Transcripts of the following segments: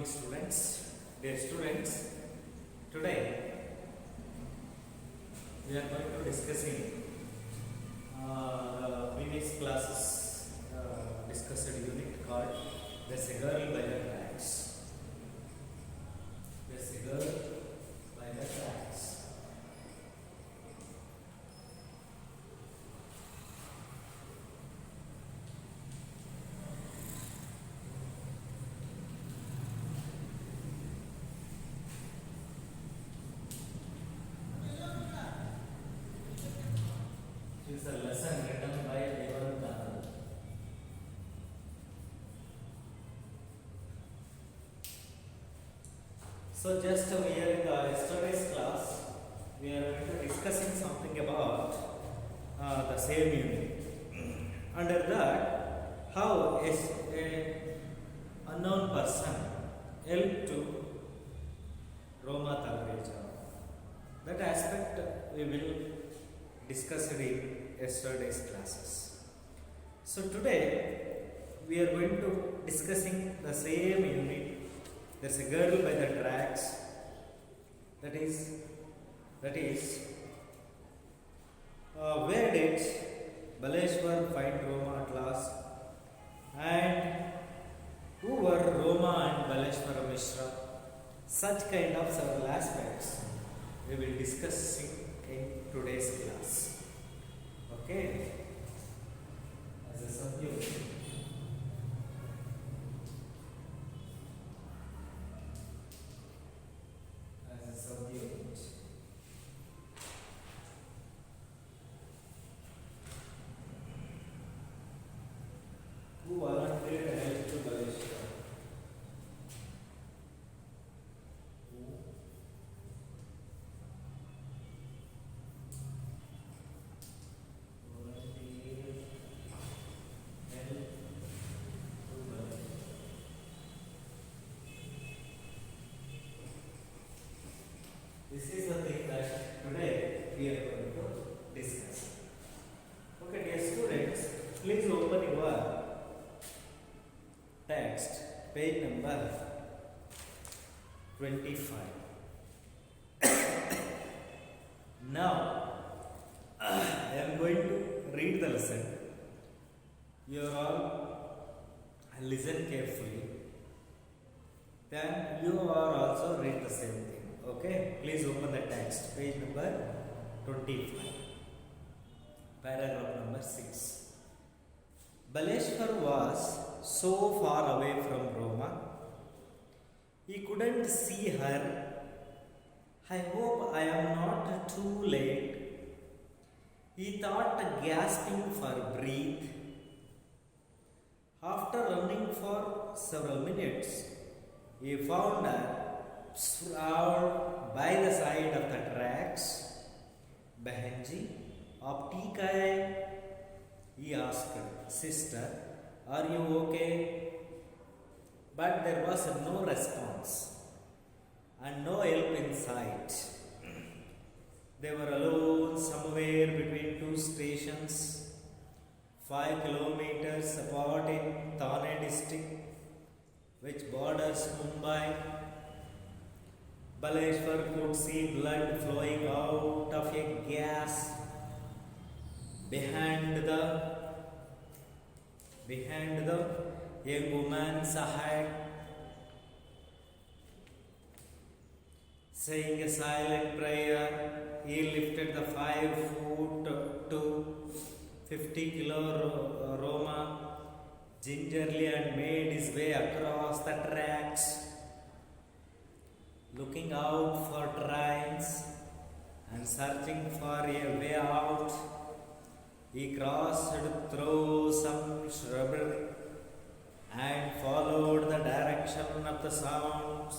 morning students. Dear students, today we are going to discussing the previous classes discussed unit called There's a Girl by the Tracks. There's a Girl by the Tracks. This is a lesson written by Levan Dhanal. So just we are in the yesterday's class, we are going to discussing something about the same unit. Under that, how is a unknown person helped to Roma Talreja. That aspect we will discuss in yesterday's classes. So today we are going to discussing the same unit. There's a girl by the tracks. That is where did Baleshwar find Roma at last, and who were Roma and Baleshwar Mishra? Such kind of several aspects we will discuss in today's class. Okay, as a subject. Who volunteered help to Baleshwar? This is the thing that today we are going to discuss. Okay, dear students, please open your text, page number 25. Now, I am going to read the lesson. You all listen carefully. Then you are also read the same thing. Okay, please open the text, page number 25, paragraph number 6. Baleshwar was so far away from Roma, he couldn't see her. I hope I am not too late, he thought, gasping for breath. After running for several minutes, he found her sprawled by the side of the tracks. Bahenji, aap theek hai? He asked. Sister, are you okay? But there was no response and no help in sight. They were alone somewhere between two stations, 5 kilometers apart in Thane district, which borders Mumbai. Baleshwar could see blood flowing out of a gas behind the young woman's head. Saying a silent prayer, he lifted the 5-foot to 50-kilo Roma gingerly and made his way across the tracks, looking out for trains and searching for a way out. He crossed through some shrubbery and followed the direction of the sounds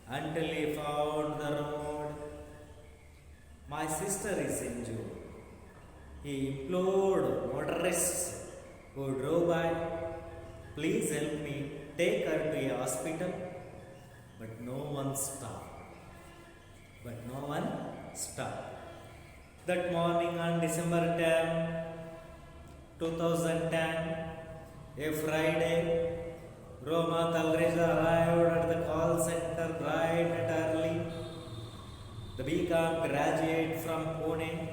until he found the road. My sister is injured, he implored motorists who drove by. Please help me take her to a hospital. But no one stopped. That morning on December 10, 2010, a Friday, Roma Talreza arrived at the call center bright and early. The BCom graduate from Pune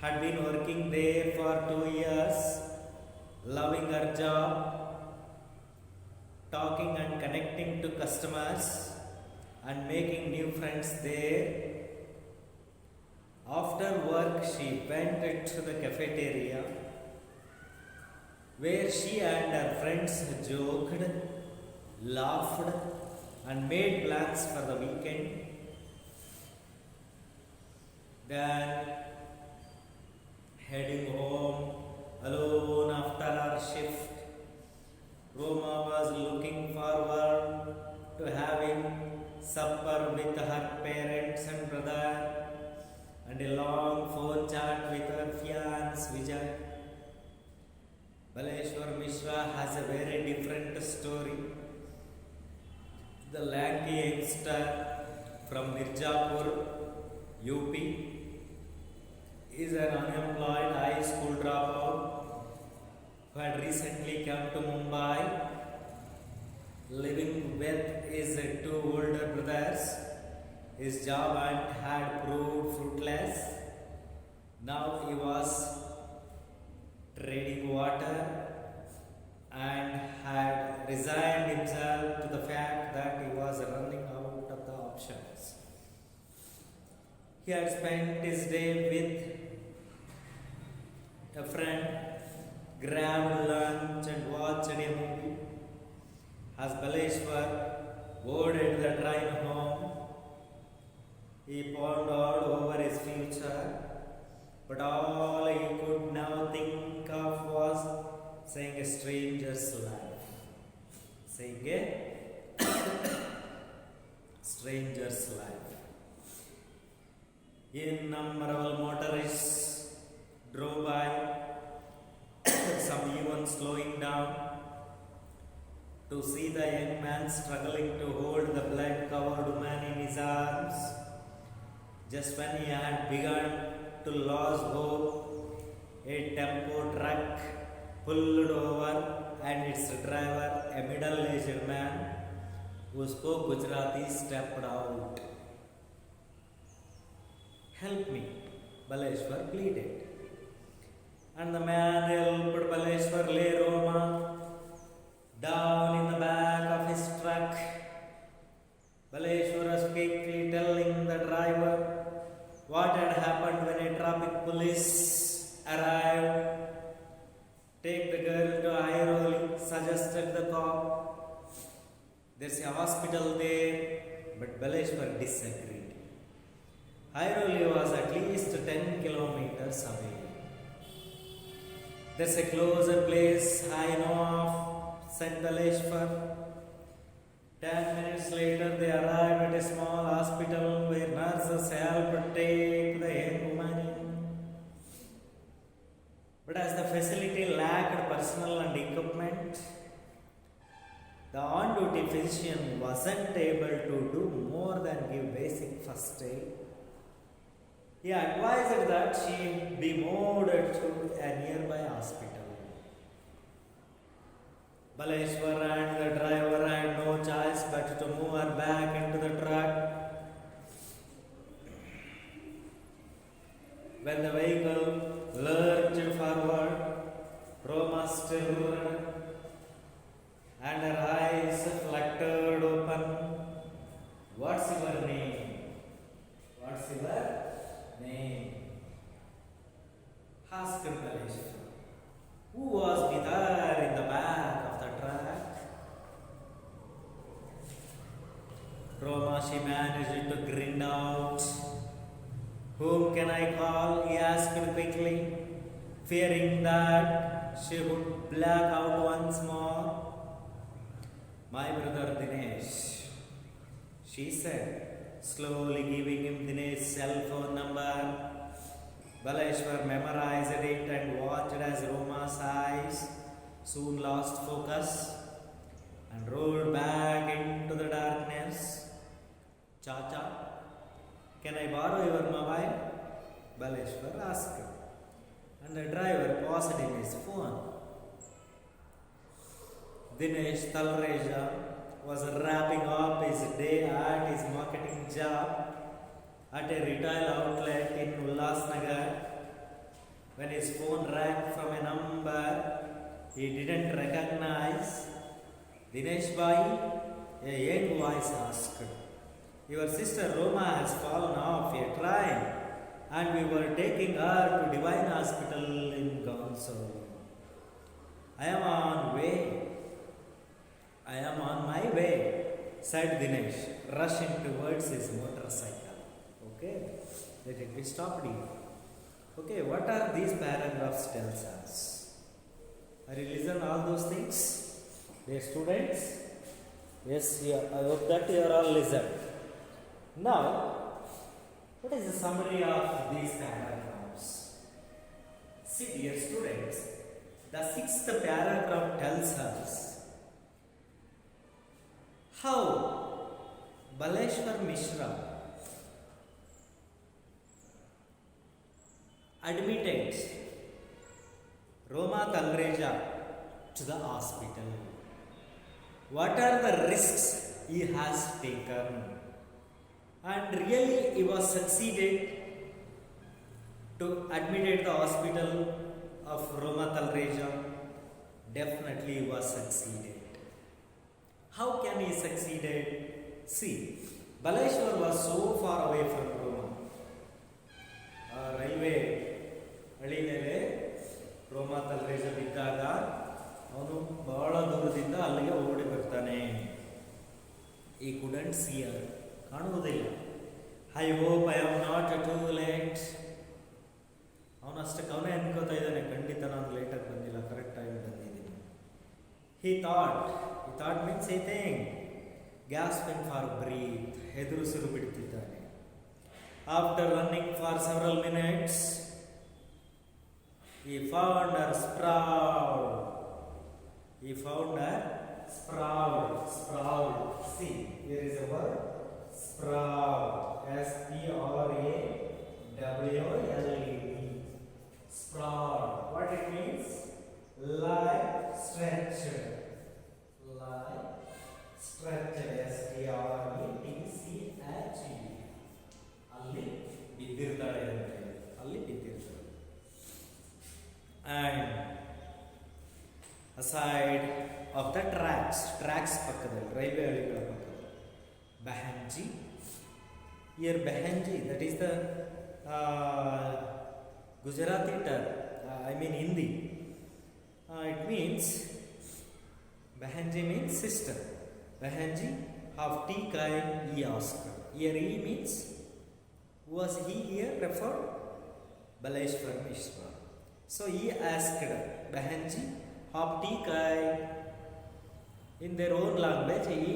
had been working there for 2 years, loving her job, talking and connecting to customers, and making new friends there. After work, she went into the cafeteria where she and her friends joked, laughed, and made plans for the weekend. Then, heading home alone after her shift, Roma was looking forward to having supper with her parents and brother and a long phone chat with her fiancé Vijay. Baleshwar Mishra has a very different story. The lanky youngster from Mirzapur, UP, is an unemployed high school dropout who had recently come to Mumbai, living with his two older brothers. His job had proved fruitless. Now he was treading water and had resigned himself to the fact that he was running out of the options. He had spent his day with a friend, grabbed lunch and watched a movie. As Baleshwar boarded the train home, he pondered over his future, but all he could now think of was saying a stranger's life. Saying a stranger's life. Innumerable motorists drove by, some even slowing down to see the young man struggling to hold the blood-covered woman in his arms. Just when he had begun to lose hope, a tempo truck pulled over and its driver, a middle-aged man who spoke Gujarati, stepped out. "Help me," Baleshwar pleaded. And the man helped Baleshwar lay Roma down in the back of his truck. Baleshwar was quickly telling the driver what had happened when a traffic police arrived. "Take the girl to Airoli," suggested the cop. "There's a hospital there," but Baleshwar disagreed. Airoli was at least 10 kilometers away. "There's a closer place I know of," said Baleshwar. 10 minutes later, they arrived at a small hospital where nurses helped take the young woman in. But as the facility lacked personnel and equipment, the on-duty physician wasn't able to do more than give basic first aid. He advised that she be moved to a nearby hospital. Baleshwar and the driver had no choice but to move her back into the truck. When the vehicle lurched forward, Roma stirred and her eyes fluttered open. "What's your name? What's your name?" asked Baleshwar. Who was with her in the back of the truck? Roma, she managed to grin out. "Whom can I call?" he asked quickly, fearing that she would black out once more. "My brother Dinesh," she said, slowly giving him Dinesh's cell phone number. Baleshwar memorized it and watched as Roma's eyes soon lost focus and rolled back into the darkness. "Chacha, can I borrow your mobile?" Baleshwar asked, and the driver paused in his phone. Dinesh Talreja was wrapping up his day at his marketing job at a retail outlet in Ulhasnagar when his phone rang from a number he didn't recognize. Dinesh Bhai, a young voice asked, "Your sister Roma has fallen off a train and we were taking her to Divine Hospital in Gonzalo." I am on my way, said Dinesh, rushing towards his motorcycle. Okay, let it be stopped here. Okay, what are these paragraphs tells us? Are you listen all those things? Dear students? Yes, yeah, I hope that you are all listened. Now, what is the summary of these paragraphs? See, dear students, the sixth paragraph tells us how Baleshwar Mishra admitted Roma Talreja to the hospital. What are the risks he has taken? And really he was succeeded to admit at the hospital of Roma Talreja. Definitely he was succeeded. How can he succeeded? See, Baleshwar was so far away from Roma. Railway ಹಳ್ಳಿ ಮೇಲೆ ರೋಮಾ ತಲ್ರೇಜ ಬಿದ್ದಾಗ ಅವನು ಬಹಳ ದೂರದಿಂದ ಅಲ್ಲಿಗೆ ಓಡಿ ಬರ್ತಾನೆ. ಈ ಕುಡಂಟ್ ಸಿ ಹರ್, ಕಾಣುವುದಿಲ್ಲ. I hope I am not too late. ಅವನಷ್ಟಕ್ಕೆ ಅವನೇ ಅನ್ಕೋತಾ ಇದ್ದಾನೆ, ಖಂಡಿತ ನಾನು ಲೇಟಾಗಿ ಬಂದಿಲ್ಲ, ಕರೆಕ್ಟ್ ಟೈಮ್ ಬಂದಿದ್ದೀನಿ. He thought means he think, gasping for breath, ಹೆದರುಸಿರು ಬಿಡ್ತಿದ್ದಾನೆ. After running for several minutes, he found her sprawled. See, here is a word, sprawled. S-P-R-A-W-L-E-D. Sprawled. What it means? Lie stretched. S-T-R-E-T-C-H-E. ಅಲ್ಲಿ ಬಿದ್ದಿರ್ತಾಳೆ ಅಂತ ಹೇಳಿ, ಅಲ್ಲಿ ಬಿದ್ದಿರ್ತಾಳೆ. And aside of the tracks ಪಕ್ಕದಲ್ಲಿ, railway ಹಳಿಗಳ ಪಕ್ಕದಲ್ಲಿ, Behenji. Here Behenji, that is the Gujarati term, Hindi. It means, Behenji means sister. Behenji of tea kai he asked. Here he means, was he here referred? Baleshwar Mishra. So he asked Behenji of tea kai. In their own language, he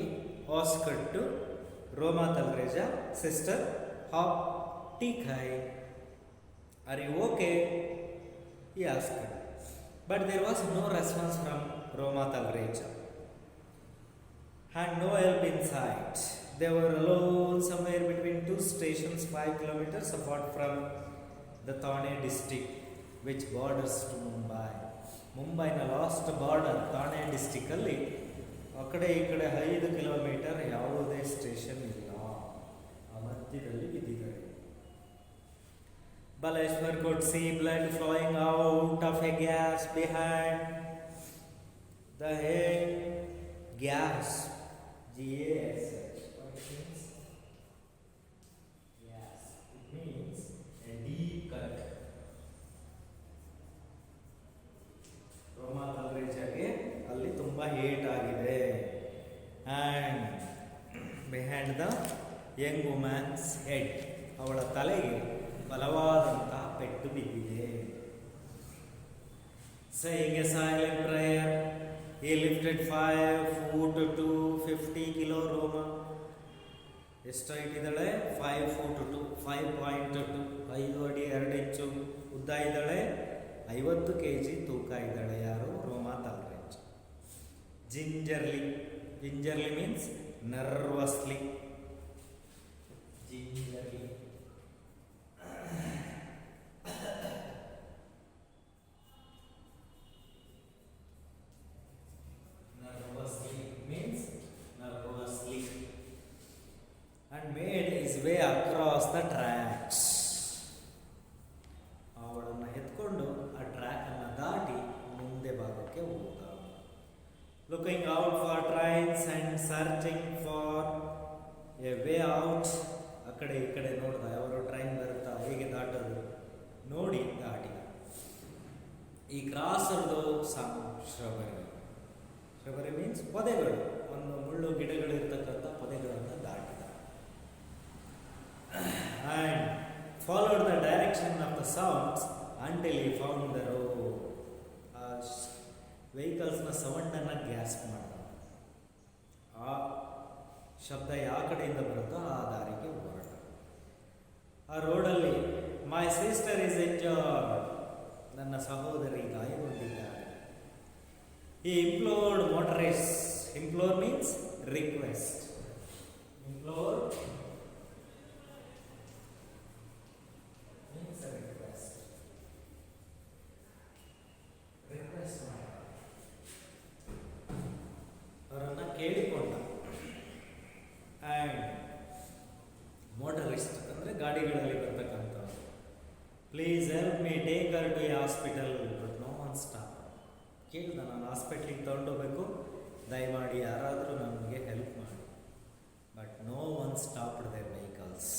asked to Roma Talreja, sister of tea kai, are you okay? He asked. But there was no response from Roma Talreja and no help in sight. They were alone somewhere between two stations 5 kilometers apart from the Thane district, which borders to Mumbai. ಮುಂಬೈನ last border Thane ಡಿಸ್ಟಿಕಲ್ಲಿ ಆ ಕಡೆ ಈ ಕಡೆ 5 kilometre ಯಾವುದೇ station ಇಲ್ಲ, ಆ ಮಧ್ಯದಲ್ಲಿ ಬಿದ್ದಿದ್ದಾರೆ. Baleshwar could see blood flowing out of a gas behind the head. Gas, G-A-S-H. What it means? Gas. It means a deep cut. Roma Talrejaಗೆ ಅಲ್ಲಿ ತುಂಬಾ ಹೇಟ್ ಆಗಿದೆ. And behind the young woman's head, ಅವಳ ತಲೆಗೆ ಬಲವಾದಂತಹ ಪೆಟ್ಟು ಬಿದ್ದಿದೆ. Saying a silent prayer, he lifted 5 foot to 50 kilo Roma. ಎಷ್ಟು height ಇದ್ದಾಳೆ? 5 foot to 5.2, 5 ಅಡಿ 2 ಇಂಚು ಉದ್ದ ಇದ್ದಾಳೆ, 50 kg ತೂಕ ಇದ್ದಾಳೆ. ಯಾರು? Roma Talreja. Gingerly means nervously. Gingerly. eyes and searching for a way out. ಆ ಕಡೆ ಈ ಕಡೆ ನೋಡ್ದ, ಯಾರೋ ಟ್ರೈನ್ ಬರುತ್ತಾ, ಹೇಗೆ ದಾಟೋದು ನೋಡಿ ದಾಟಿ. ಈ ಕ್ರಾಸರ್ದು ಶ್ರಬರಿ. ಶ್ರಬರಿ ಮೀನ್ಸ್ ಪೊದೆಗಳು, ಒಂದು ಮುಳ್ಳು ಗಿಡಗಳು ಇರ್ತಕ್ಕಂಥ ಪೊದೆಗಳನ್ನು ದಾಟಿದ. And followed the direction of the sounds until ಈ ಫೌಂಡ್ ದ ರೋಡ್. ಆ ವೆಹಿಕಲ್ಸ್ನ ಸೌಂಡನ್ನು ಗ್ಯಾಸ್ಪ್ ಮಾಡಿದ. ಆ ಶಬ್ದ ಯಾವ ಕಡೆಯಿಂದ ಬರುತ್ತೋ ಆ ದಾರಿಗೆ ಹೊರಟ. ಆ ರೋಡಲ್ಲಿ ಮೈ ಸಿಸ್ಟರ್ ಇಸ್ ಇಂಜರ್ಡ್, ನನ್ನ ಸಹೋದರಿ ಗಾಯಗೊಂಡಿದ್ದಾರೆ. He implored motorist. Implore means request. Implore means request. Request ಅವರನ್ನು ಕೇಳಿಕೊಂಡ. ಆ್ಯಂಡ್ ಮೋಟರಿಸ್ಟ್ ಅಂದರೆ ಗಾಡಿಗಳಲ್ಲಿ ಬರ್ತಕ್ಕಂಥವ್ರು. Please help me take her to a hospital, but no one stop. ಕೇಳಿದ, ನಾನು ಹಾಸ್ಪಿಟ್ಲಿಗೆ ತೊಗೊಂಡೋಗ್ಬೇಕು, ದಯಮಾಡಿ ಯಾರಾದರೂ ನನಗೆ ಹೆಲ್ಪ್ ಮಾಡಿ. But no one stopped their vehicles.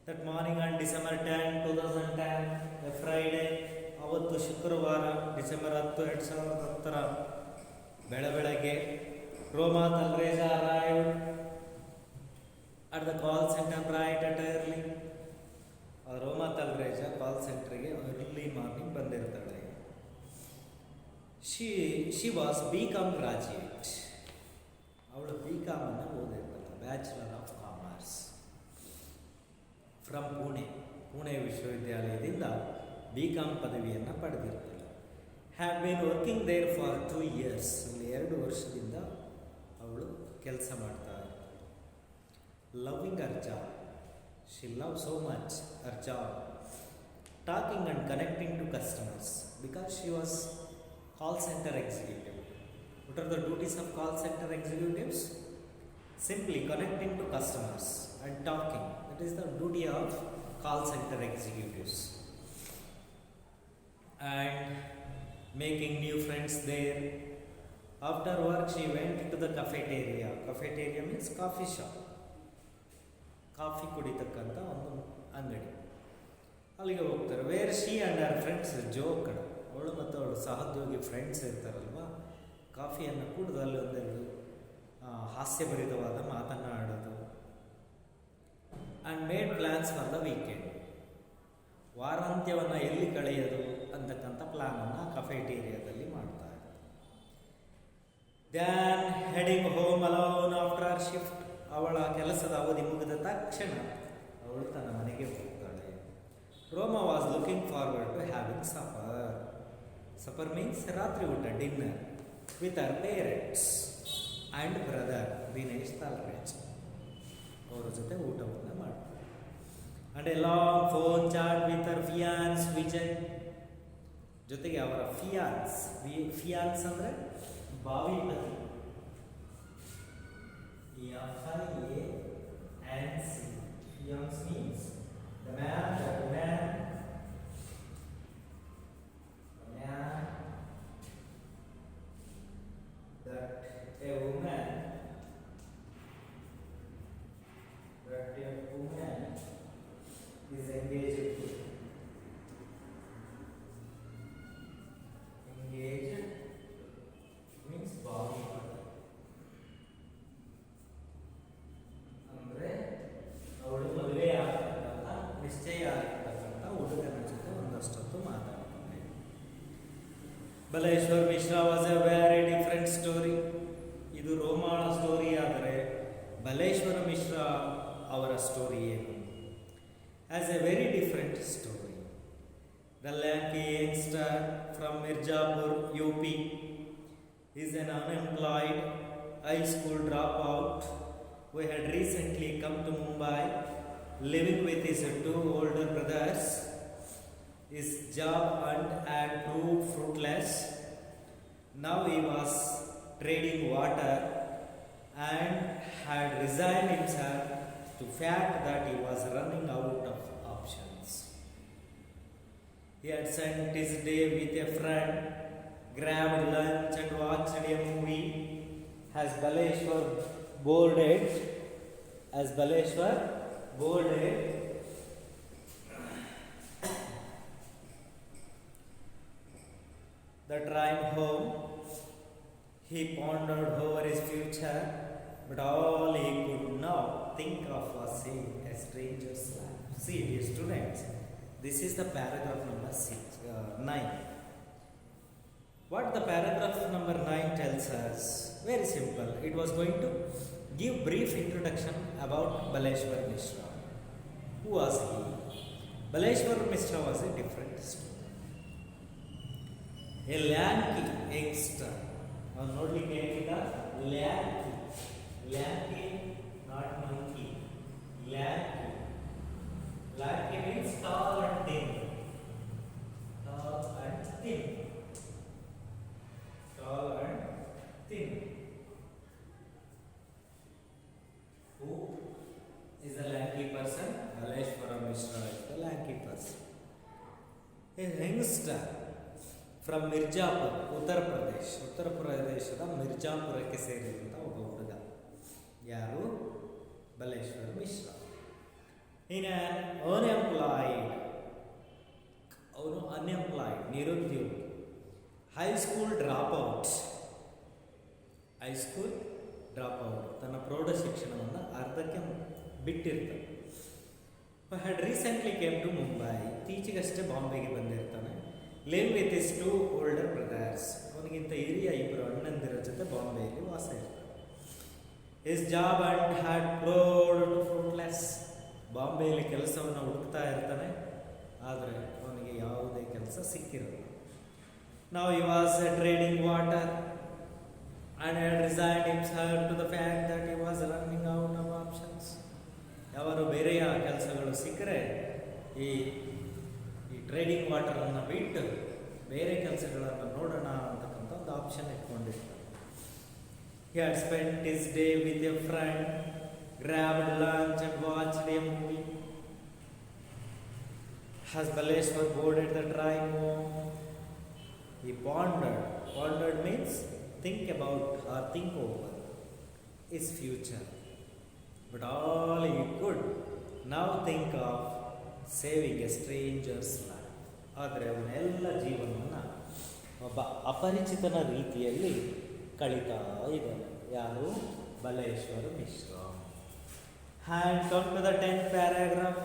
That morning on December 10, 2010, a Friday, ಅವತ್ತು ಶುಕ್ರವಾರ ಡಿಸೆಂಬರ್ 10, 2010 ಬೆಳಗ್ಗೆ Roma Talreja arrived at the call center bright and early. Roma Talreja call ಸೆಂಟರ್ಗೆ ಅರ್ಲಿ ಮಾರ್ನಿಂಗ್ ಬಂದಿರ್ತಾಳೆ. She was BCom graduate. ಅವಳು BCom ಅನ್ನು ಓದಿರ್ತಾಳೆ, bachelor of commerce from Pune ವಿಶ್ವವಿದ್ಯಾಲಯದಿಂದ BCom ಪದವಿಯನ್ನು ಪಡೆದಿರ್ತಾಳೆ. Have been working there for 2 years. ಅಲ್ಲಿ 2 ವರ್ಷದಿಂದ ಅವಳು ಕೆಲಸ ಮಾಡ್ತಾ ಇರ್ತಾಳೆ. Loving her job. She love so much her job. Talking and connecting to customers because she was call center executive. What are the duties of call center executives? Simply connecting to customers and talking. That is the duty of call center executives. And making new friends there. After work she went to the cafeteria. Cafeteria means coffee shop. Coffee ಕುಡಿತಕ್ಕಂಥ ಒಂದು ಅಂಗಡಿ. ಅಲ್ಲಿಗೆ ಹೋಗ್ತಾರೆ. Where she and her friends joke. ಅವಳು ಮತ್ತು ಅವಳು ಸಹೋದ್ಯೋಗಿ friends ಇರ್ತಾರಲ್ವ, ಕಾಫಿಯನ್ನು ಕುಡಿದು ಅಲ್ಲಿ ಒಂದೆರಡು ಹಾಸ್ಯಭರಿತವಾದ ಮಾತನ್ನು ಆಡೋದು. And made plans for the weekend. ವಾರಾಂತ್ಯವನ್ನು ಎಲ್ಲಿ ಕಳೆಯೋದು ಅಂತಕ್ಕಂಥ ಪ್ಲ್ಯಾನನ್ನು ಕಫೆಟೇರಿಯಾದಲ್ಲಿ ಮಾಡ್ತಾ ಇದ್ದಾರೆ. Then heading home alone after her shift. ಅವಳ ಕೆಲಸದ ಅವಧಿ ಮುಗಿದ ತಕ್ಷಣ ಅವಳು ತನ್ನ ಮನೆಗೆ ಹೋಗ್ತಾಳೆ. Roma was looking forward to having supper. Supper means ರಾತ್ರಿ ಊಟ, dinner with her parents and brother Dinesh Talreja. ಅವರ ಜೊತೆ ಊಟವನ್ನು ಮಾಡ್ತಾರೆ. And a long phone chat with her fiance Vijay. ಜೊತೆಗೆ ಅವರ ಫಿಯಾನ್ಸ್ ಅಂದರೆ ಬಾವಿ ಪತಿ. Fiance means the man, the woman, that a woman is engaged to. Engaged means body. ಅಂದರೆ ಅವಳು ಮದುವೆ ಆಗ್ತಕ್ಕಂಥ, ನಿಶ್ಚಯ ಆಗಿರ್ತಕ್ಕಂಥ ಹುಡುಗನ ಜೊತೆ ಒಂದಷ್ಟೊತ್ತು ಮಾತಾಡ್ತಾನೆ. Baleshwar Mishra was a very different story. ಇದು ರೋಮಾಳ ಸ್ಟೋರಿ. ಆದರೆ ಬಲೇಶ್ವರ ಮಿಶ್ರಾ ಅವರ ಸ್ಟೋರಿ ಏನು? As a very different story. The lanky youngster from Mirzapur UP is an unemployed high school dropout who had recently come to Mumbai, living with his 2 older brothers. His job hunt had proved fruitless. Now he was trading water and had resigned himself to fact that he was running out of options. He had spent his day with a friend, grabbed lunch and watched a movie, has Baleshwar boarded, as Baleshwar boarded the train home, he pondered over his future, but all he could now think of was seeing a stranger's life. See, dear students, this is the paragraph number 9. What the paragraph number 9 tells us? Very simple. It was going to give brief introduction about Baleshwar Mishra. Who was he? Baleshwar Mishra was a different student. A lanky youngster. ನೋಡ್ಲಿಕ್ಕೆ ಹೇಗಿದ್ದ? ಲ್ಯಾಂಕಿ, not monkey. Lanky means tall and thin. Tall and thin. Who is the lanky person? Baleshwara Mishra is the lanky person. A youngster from Mirzapur, Uttar Pradeshದ ಮಿರ್ಜಾಪುರಕ್ಕೆ ಸೇರಿದಂಥ ಒಬ್ಬ ಹುಡುಗ. ಯಾರು? Baleshwar Mishra. An unemployed, ನಿರುದ್ಯೋಗಿ. High school drop out, ತನ್ನ ಪ್ರೌಢ ಶಿಕ್ಷಣವನ್ನು ಅರ್ಧಕ್ಕೆ ಬಿಟ್ಟಿರ್ತಾನೆ. Had recently came to Mumbai, ಇತ್ತೀಚೆಗಷ್ಟೇ ಬಾಂಬೆಗೆ ಬಂದಿರ್ತಾನೆ. Live with his 2 older brothers, ಅವನಿಗಿಂತ ಹಿರಿಯ 2 ಅಣ್ಣಂದಿರ ಜೊತೆ ಬಾಂಬೆಯಲ್ಲಿ ವಾಸ ಇರ್ತಾನೆ. His job and had proved fruitless, ಬಾಂಬೆಯಲ್ಲಿ ಕೆಲಸವನ್ನು ಹುಡುಕ್ತಾ ಇರ್ತಾನೆ, ಆದರೆ ಅವನಿಗೆ ಯಾವುದೇ ಕೆಲಸ ಸಿಕ್ಕಿರಲ್ಲ. Now he was trading water and had resigned himself to the fact that he was running out of options. ಯಾವಾರು ಬೇರೆಯ ಕೆಲಸಗಳು ಸಿಕ್ಕರೆ ಈ ಟ್ರೇಡಿಂಗ್ ವಾಟರನ್ನು ಬಿಟ್ಟು ಬೇರೆ ಕೆಲಸಗಳನ್ನು ನೋಡೋಣ ಅಂತಕ್ಕಂಥ ಒಂದು ಆಪ್ಷನ್ ಇಟ್ಕೊಂಡಿರ್ತಾರೆ. He had spent his day with a friend, grabbed lunch and watched a movie. As Baleshwar boarded the train home, he pondered means think about or think over his future, but all he could now think of saving a stranger's life. ಆದರೆ ಅವನೆಲ್ಲ ಜೀವನವನ್ನು ಒಬ್ಬ ಅಪರಿಚಿತನ ರೀತಿಯಲ್ಲಿ ಕಳೀತಾ ಇದ್ದಾನೆ. ಯಾರು? Baleshwara Mishra. And come to the 10th paragraph.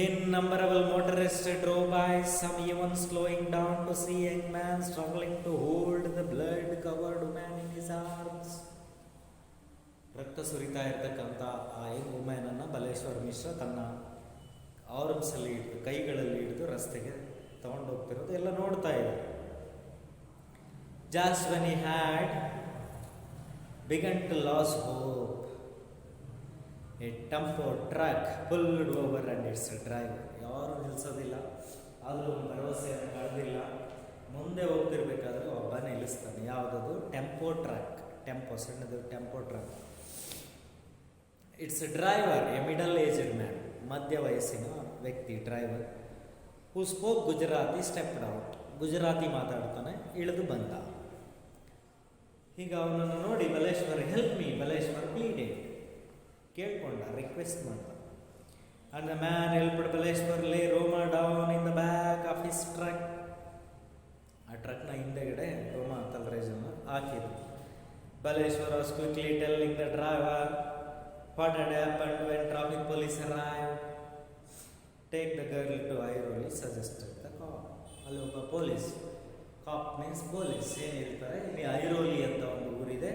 Innumerable motorists drove by, some even slowing down to see a young man struggling to hold the blood-covered woman in his arms. ರಕ್ತ ಸುರಿತಾ ಇರ್ತಕ್ಕಂಥ ಆ ಯಂಗ್ ವುಮೆನನ್ನು ಬಲೇಶ್ವರ್ ಮಿಶ್ರಾ ತನ್ನ ಆರ್ಮ್ಸಲ್ಲಿ ಹಿಡಿದು, ಕೈಗಳಲ್ಲಿ ಹಿಡಿದು ರಸ್ತೆಗೆ ತಗೊಂಡೋಗ್ತಿರೋದು ಎಲ್ಲ ನೋಡ್ತಾ ಇದ್ದಾರೆ. Just when he had begun to lose hope, a tempo truck pulled over and its driver, ಯಾರು ನಿಲ್ಲಿಸೋದಿಲ್ಲ, ಆದರೂ ಭರವಸೆಯನ್ನು ಕಳೆದಿಲ್ಲ, ಮುಂದೆ ಹೋಗ್ತಿರ್ಬೇಕಾದ್ರೆ ಒಬ್ಬ ನಿಲ್ಲಿಸ್ತಾನೆ. ಯಾವುದದು? Tempo truck. ಸಣ್ಣದು tempo truck. Its driver, a middle aged man, ಮಧ್ಯ ವಯಸ್ಸಿನ ವ್ಯಕ್ತಿ driver. Who spoke Gujarati stepped out, Gujarati ಮಾತಾಡ್ತಾನೆ, ಇಳಿದು ಬಂದ. ಈಗ ಅವನನ್ನು ನೋಡಿ Baleshwar help me, Baleshwar pleaded, ಕೇಳ್ಕೊಂಡ, ರಿಕ್ವೆಸ್ಟ್ ಮಾಡ್ದ. And the man helped Baleshwar lay Roma down in the back of his truck. ಆ ಟ್ರಕ್ನ ಹಿಂದೆಗಡೆ ರೋಮಾ ತಲರೇಜನ್ನು ಹಾಕಿದ್ರು. Baleshwar was quickly telling the driver what had happened when traffic police arrived. Take the girl to Airoli, suggested the cop. ಅಲ್ಲಿ ಒಬ್ಬ police, ಕಾಪ್ means police, ಏನು ಹೇಳ್ತಾರೆ, ಇಲ್ಲಿ ಐರೋಲಿ ಅಂತ ಒಂದು ಊರಿದೆ,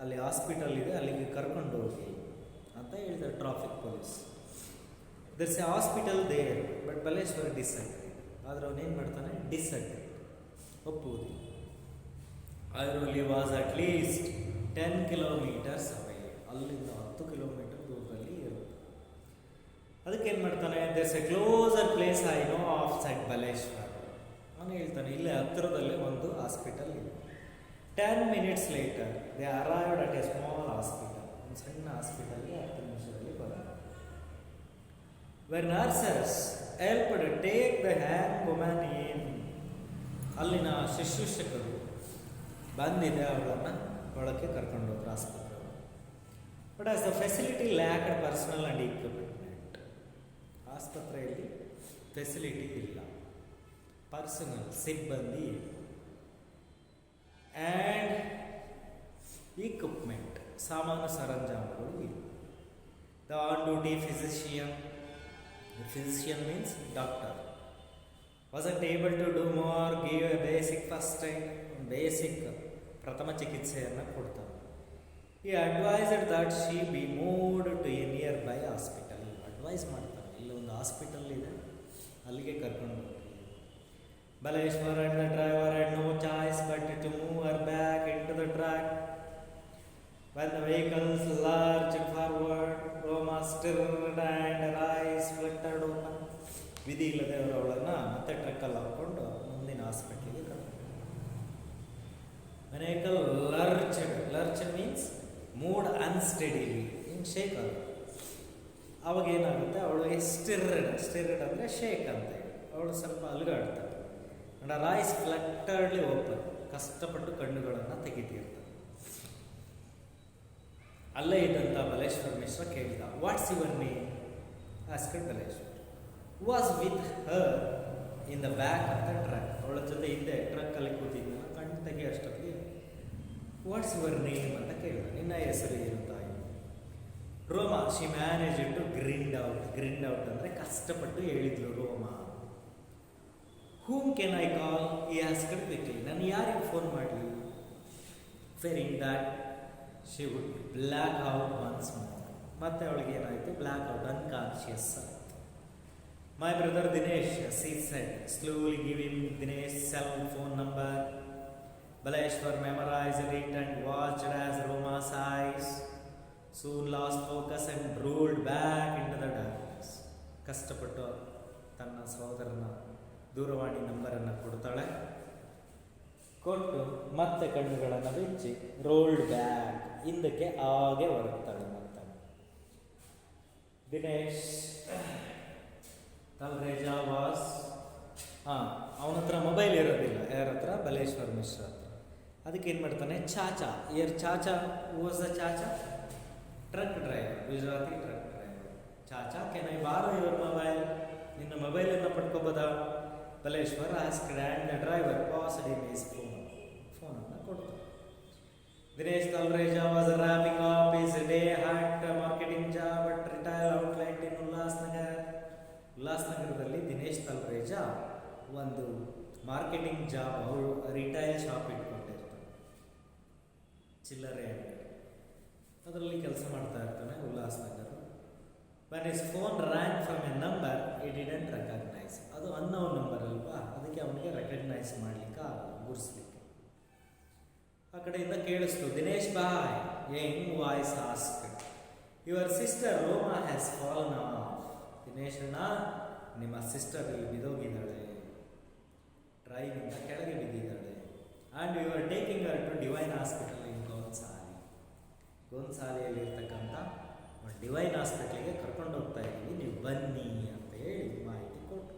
ಅಲ್ಲಿ ಹಾಸ್ಪಿಟಲ್ ಇದೆ, ಅಲ್ಲಿಗೆ ಕರ್ಕೊಂಡು ಹೋಗಿ ಅಂತ ಹೇಳಿದ traffic police. There's a hospital there, but Baleshwar disagree. ಆದರೆ ಅವನೇನು ಮಾಡ್ತಾನೆ? ಡಿಸ್ಅಗ್ರಿ, ಒಪ್ಪುವುದಿಲ್ಲ. Airoli was at least 10 kilometers away, ಅಲ್ಲಿಂದ 10 ಕಿಲೋಮೀಟರ್ ದೂರದಲ್ಲಿ ಇರುತ್ತೆ. ಅದಕ್ಕೇನು ಮಾಡ್ತಾನೆ? There's a closer place I know of side Baleshwar. ಅವನು ಹೇಳ್ತಾನೆ, ಇಲ್ಲೇ ಹತ್ತಿರದಲ್ಲೇ ಒಂದು ಹಾಸ್ಪಿಟಲ್ ಇದೆ. 10 minutes later they arrived at a small hospital, ಒಂದು ಸಣ್ಣ ಹಾಸ್ಪಿಟಲ್ಗೆ 10 ನಿಮಿಷದಲ್ಲಿ ಬರೋದು. Where nurses helped take the hang woman in, ಅಲ್ಲಿನ ಶುಶ್ರೂಷಕರು ಬಂದಿದೆ ಅವಳನ್ನು ಒಳಕ್ಕೆ ಕರ್ಕೊಂಡು ಹೋದ್ರು ಆಸ್ಪತ್ರೆ. But as the facility lacked personnel and equipment, ಆಸ್ಪತ್ರೆಯಲ್ಲಿ ಫೆಸಿಲಿಟಿ ಇಲ್ಲ, ಪರ್ಸನಲ್ ಸಿಬ್ಬಂದಿ ಆ್ಯಂಡ್ ಇಕ್ವಿಪ್ಮೆಂಟ್ ಸಾಮಾನು ಸರಂಜಾಮುಗಳು ಇಲ್ಲ. The on duty physician means doctor wasn't able to do more, give a basic first aid, basic ಪ್ರಥಮ ಚಿಕಿತ್ಸೆಯನ್ನು ಕೊಡ್ತಾರೆ. ಈ advised that she be moved to a nearby hospital, advise ಮಾಡ್ತಾರೆ, ಇಲ್ಲೊಂದು ಹಾಸ್ಪಿಟಲ್ ಇದೆ ಅಲ್ಲಿಗೆ ಕರ್ಕೊಂಡು ಹೋಗ್ತೀವಿ. Baleshwar and the driver had no choice but to move her back into the track. When the vehicles lurched forward, Roma stirred and her eyes fluttered open. ವಿಧಿ ಇಲ್ಲದೆ ಅವಳನ್ನು ಮತ್ತೆ ಟ್ರಕ್ಕಲ್ಲಿ ಹಾಕ್ಕೊಂಡು ಮುಂದಿನ ಹಾಸ್ಪಿಟ್ಲಿಗೆ ಕರ್ಕೊಂಡು. ವೆಹಿಕಲ್ ಲರ್ಚ್ ಮೀನ್ಸ್ ಮೂಡ್ ಅನ್ಸ್ಟಡಿಲಿ, ಹಿಂಗೆ ಶೇಕ್ ಆಗುತ್ತೆ. ಅವಾಗ ಏನಾಗುತ್ತೆ, ಅವಳು ಸ್ಟಿರ್ಡ್ ಅಂದರೆ ಶೇಕ್ ಅಂತ ಹೇಳಿ ಅವಳು ಸ್ವಲ್ಪ ಅಲುಗಾಡ್ತಾಳೆ. ಅಂಡ್ ಆ ರೈಸ್ ಫ್ಲಟ್ಟರ್ಲಿ ಓಪನ್, ಕಷ್ಟಪಟ್ಟು ಕಣ್ಣುಗಳನ್ನು ತೆಗಿತಿರ್ತಾಳೆ. ಅಲ್ಲೇ ಇದ್ದಂಥ ಬಲೇಶ್ವರ್ ಮಿಶ್ರಾ ಕೇಳಿದ, what's your name asked Baleshwar. Was with her in the back of the truck, ಅವಳ ಜೊತೆ ಹಿಂದೆ ಟ್ರಕ್ಕಲ್ಲಿ ಕೂತಿದ್ದ ಕಣ್ಣು ತೆಗಿ ಅಷ್ಟೊತ್ತಿಗೆ ವಾಟ್ಸ್ ಯುವರ್ ನೇಮ್ ಅಂತ ಕೇಳಿದ, ನಿನ್ನ ಹೆಸರು ಏನು ತಾಯಿ? Roma she manage to grind out ಅಂದರೆ ಕಷ್ಟಪಟ್ಟು ಹೇಳಿದ್ಲು ರೋಮಾ. ಹೂಮ್ ಕೆನ್ ಐ ಕಾಲ್ ಈ ಆಸ್ಕಡ್ ಕ್ವಿಕ್ಲಿ, ನಾನು ಯಾರಿಗೆ ಫೋನ್ ಮಾಡಲಿ? Fairing that she would black out once more, ಮತ್ತೆ ಅವಳಿಗೆ ಏನಾಯಿತು, ಬ್ಲ್ಯಾಕ್ ಔಟ್, ಅನ್ಕಾನ್ಶಿಯಸ್ ಆಯಿತು. My brother Dinesh, she said, slowly giving Dinesh's cell phone number. Baleshwar memorized it and watched as Roma's eyes soon lost focus and rolled back into the darkness. ಕಷ್ಟಪಟ್ಟು ತನ್ನ ಸಹೋದರನ ದೂರವಾಣಿ ನಂಬರನ್ನು ಕೊಡ್ತಾಳೆ, ಕೊಟ್ಟು ಮತ್ತೆ ಕಣ್ಣುಗಳನ್ನು ಬಿಚ್ಚಿ ರೋಲ್ಡ್ ಬ್ಯಾಕ್, ಹಿಂದಕ್ಕೆ ಹಾಗೆ ಹೊರಡ್ತಾಳೆ. ಮತ್ತೆ ದಿನೇಶ್ ತಲ್ರೇಜಾ ವಾಸ್ ಅವನ ಹತ್ರ ಮೊಬೈಲ್ ಇರೋದಿಲ್ಲ, ಯಾರ ಹತ್ರ? ಬಲೇಶ್ವರ್ ಮಿಶ್ರಾ ಹತ್ರ. ಅದಕ್ಕೆ ಏನು ಮಾಡ್ತಾನೆ, chacha chacha was the chacha truck driver, Gujarati truck driver. Chacha can I borrow your mobile, ನಿನ್ನ ಮೊಬೈಲನ್ನು ಪಡ್ಕೋಬೋದಾ? Baleshwar asked and the driver passed him his ಫೋನನ್ನು ಕೊಡ್ತಾನೆ. Dinesh Talreja was wrapping up his day hat marketing job at retail outlet in ಉಲ್ಲಾಸ್ನಗರದಲ್ಲಿ ದಿನೇಶ್ ತಲ್ರೇಜಾ ಒಂದು ಮಾರ್ಕೆಟಿಂಗ್ ಜಾಬ್, ಅವರು retail shop ಇಟ್ಕೊಂಡಿರ್ತಾನೆ, ಚಿಲ್ಲರೆ ಅಂಗಡಿ, ಅದರಲ್ಲಿ ಕೆಲಸ ಮಾಡ್ತಾ ಇರ್ತಾನೆ Ulhasnagar. when his phone rang from a number he didn't recognize, ಅದು ಅನ್ನೋನ್ ನಂಬರ್ ಅಲ್ವಾ, ಅದಕ್ಕೆ ಅವನಿಗೆ ರೆಕಗ್ನೈಸ್ ಮಾಡಲಿಕ್ಕೆ ಆಗಲ್ಲ, ಗುರ್ಸ್ಲಿಕ್ಕೆ. ಆ ಕಡೆಯಿಂದ ಕೇಳಿಸ್ತು, Dinesh bhai, young voice asked, your sister Roma has fallen off. ದಿನೇಶಣ್ಣ, ನಿಮ್ಮ ಸಿಸ್ಟರ್ ಇಲ್ಲಿ ಬಿದ್ದೋಗಿದ್ದಾಳೆ, ಡ್ರೈವಿಂದ ಕೆಳಗೆ ಬಿದ್ದಿದ್ದಾಳೆ. And you are taking her to Divine hospital in ಗೋನ್ಸಾಲಿಯಲ್ಲಿರ್ತಕ್ಕಂಥ ಡಿವೈನ್ ಹಾಸ್ಪಿಟಲ್ಗೆ ಕರ್ಕೊಂಡು ಹೋಗ್ತಾ ಇದ್ದೀವಿ, ನೀವು ಬನ್ನಿ ಅಂತ ಹೇಳಿ ಮಾಹಿತಿ ಕೊಟ್ಟು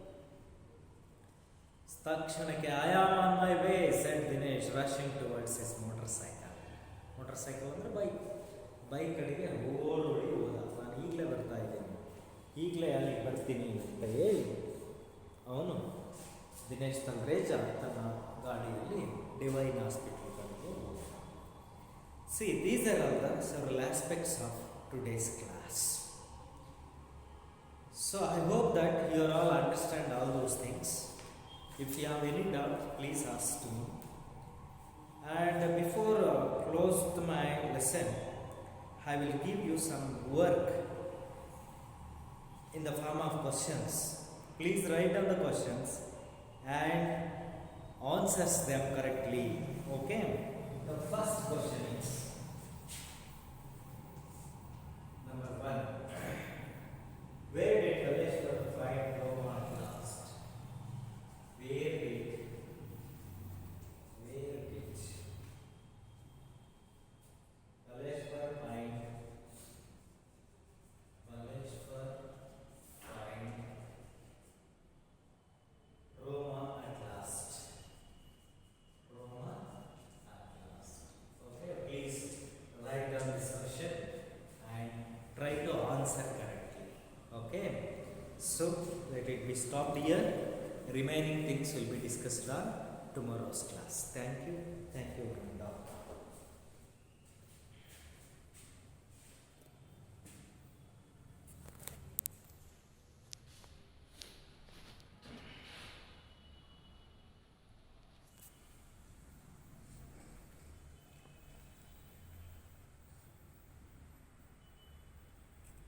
ತಕ್ಷಣಕ್ಕೆ I am on my way shed Dinesh rushing towards his motor cycle ಅಂದರೆ ಬೈಕ್ ಕಡೆಗೆ ಓಡಿ ಹೋದ. ನಾನು ಈಗಲೇ ಬರ್ತಾ ಇದ್ದೀನಿ, ಈಗಲೇ ಅಲ್ಲಿಗೆ ಬರ್ತೀನಿ ಅಂತ ಹೇಳಿ ಅವನು ದಿನೇಶ್ ತಲ್ರೇಜಾ ತನ್ನ ಗಾಡಿಯಲ್ಲಿ ಡಿವೈನ್ ಹಾಸ್ಪಿಟಲ್ ಕಡೆಗೆ ಹೋದ. See these are all the several aspects of today's class. So I hope that you all understand all those things. If you have any doubt, please ask to me. And before close to my lesson, I will give you some work in the form of questions. Please write down the questions and answers them correctly. Okay? The first question is number 1. Where did Baleshwar find Roma at last? Where did Baleshwar find Roma at last? Roma at last. Okay, please So let it be stopped here. Remaining things will be discussed on tomorrow's class. Thank you. Thank you, Vrinda.